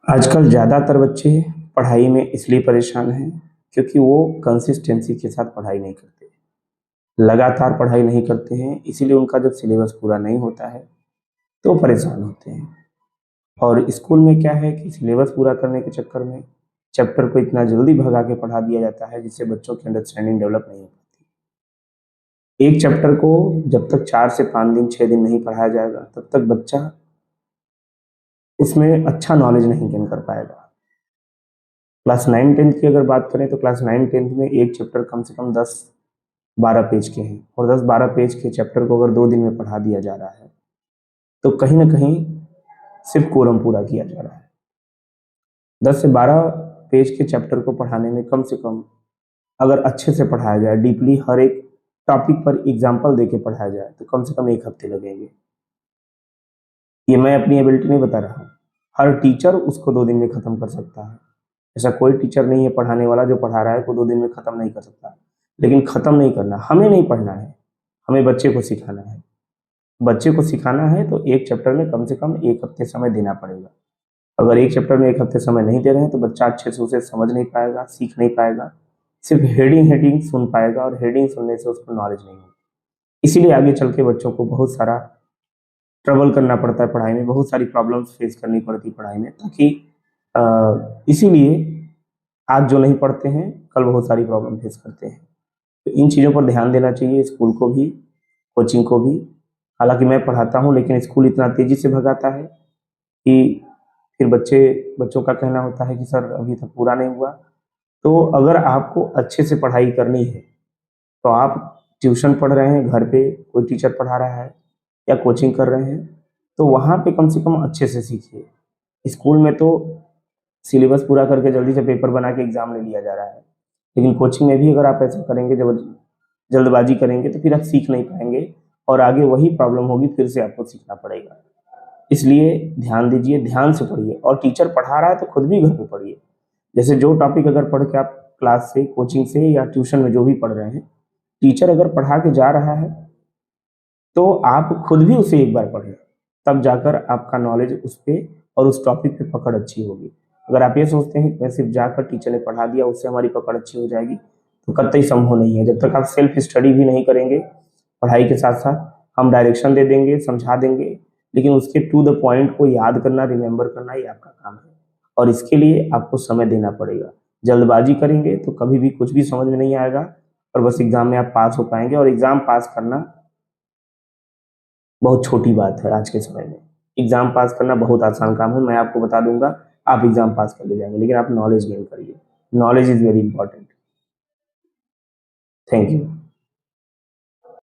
आजकल ज़्यादातर बच्चे पढ़ाई में इसलिए परेशान हैं क्योंकि वो कंसिस्टेंसी के साथ पढ़ाई नहीं करते। लगातार पढ़ाई नहीं करते हैं, इसीलिए उनका जब सिलेबस पूरा नहीं होता है, तो परेशान होते हैं। और स्कूल में क्या है कि सिलेबस पूरा करने के चक्कर में चैप्टर को इतना जल्दी भगा के पढ़ा दिया जाता है, जिससे बच्चों की अंडरस्टैंडिंग डेवलप नहीं हो पाती। एक चैप्टर को जब तक 4 से 5 दिन, 6 दिन नहीं पढ़ाया जाएगा, तब तक बच्चा उसमें अच्छा नॉलेज नहीं गेन कर पाएगा। क्लास 9-10 की अगर बात करें तो क्लास 9-10 में एक चैप्टर कम से कम 10-12 पेज के हैं और 10-12 पेज के चैप्टर को अगर 2 दिन में पढ़ा दिया जा रहा है, तो कहीं न कहीं सिर्फ कोरम पूरा किया जा रहा है। 10 से 12 पेज के चैप्टर को पढ़ाने में कम से कम अगर अच्छे से पढ़ाया जाए, डीपली हर एक टॉपिक पर एग्ज़ाम्पल देके पढ़ाया जाए, तो कम से कम 1 हफ्ते लगेंगे। ये मैं अपनी एबिलिटी नहीं बता रहा हूँ, हर टीचर उसको 2 दिन में खत्म कर सकता है। ऐसा कोई टीचर नहीं है पढ़ाने वाला जो पढ़ा रहा है वो 2 दिन में खत्म नहीं कर सकता। लेकिन खत्म नहीं करना, हमें नहीं पढ़ना है, हमें बच्चे को सिखाना है। बच्चे को सिखाना है तो एक चैप्टर में कम से कम 1 हफ्ते समय देना पड़ेगा। अगर एक चैप्टर में 1 हफ्ते समय नहीं दे रहे हैं तो बच्चा अच्छे से उसे समझ नहीं पाएगा, सीख नहीं पाएगा। सिर्फ हेडिंग सुन पाएगा और हेडिंग सुनने से उसको नॉलेज नहीं होगी। इसीलिए आगे चल के बच्चों को बहुत सारा ट्रबल करना पड़ता है पढ़ाई में, बहुत सारी प्रॉब्लम्स फेस करनी पड़ती है पढ़ाई में, ताकि इसीलिए आज जो नहीं पढ़ते हैं, कल बहुत सारी प्रॉब्लम फेस करते हैं। तो इन चीज़ों पर ध्यान देना चाहिए स्कूल को भी, कोचिंग को भी। हालाँकि मैं पढ़ाता हूँ, लेकिन स्कूल इतना तेज़ी से भगाता है कि फिर बच्चों का कहना होता है कि सर अभी तक पूरा नहीं हुआ। तो अगर आपको अच्छे से पढ़ाई करनी है, तो आप ट्यूशन पढ़ रहे हैं, घर पे कोई टीचर पढ़ा रहा है या कोचिंग कर रहे हैं, तो वहाँ पे कम से कम अच्छे से सीखिए। स्कूल में तो सिलेबस पूरा करके जल्दी से पेपर बना के एग्ज़ाम ले लिया जा रहा है। लेकिन कोचिंग में भी अगर आप ऐसा करेंगे, जल्दबाजी करेंगे, तो फिर आप सीख नहीं पाएँगे और आगे वही प्रॉब्लम होगी, फिर से आपको सीखना पड़ेगा। इसलिए ध्यान दीजिए, ध्यान से पढ़िए और टीचर पढ़ा रहा है तो खुद भी घर पे पढ़िए। जैसे जो टॉपिक अगर पढ़ के आप क्लास से, कोचिंग से या ट्यूशन में जो भी पढ़ रहे हैं, टीचर अगर पढ़ा के जा रहा है, तो आप खुद भी उसे एक बार पढ़ें, तब जाकर आपका नॉलेज उस पे और उस टॉपिक पे पकड़ अच्छी होगी। अगर आप ये सोचते हैं कि मैं सिर्फ जाकर टीचर ने पढ़ा दिया, उससे हमारी पकड़ अच्छी हो जाएगी, तो कतई संभव नहीं है। जब तक आप सेल्फ स्टडी भी नहीं करेंगे, पढ़ाई के साथ-साथ हम डायरेक्शन दे देंगे, समझा देंगे, लेकिन उसके टू द पॉइंट को याद करना, रिमेंबर करना, ये आपका काम है और इसके लिए आपको समय देना पड़ेगा। जल्दबाजी करेंगे तो कभी भी कुछ भी समझ में नहीं आएगा और बस एग्ज़ाम में आप पास हो पाएँगे और एग्ज़ाम पास करना बहुत छोटी बात है आज के समय में। एग्ज़ाम पास करना बहुत आसान काम है, मैं आपको बता दूँगा, आप एग्ज़ाम पास कर ले जाएँगे, लेकिन आप नॉलेज गेन करिए। Knowledge is very important. Thank you.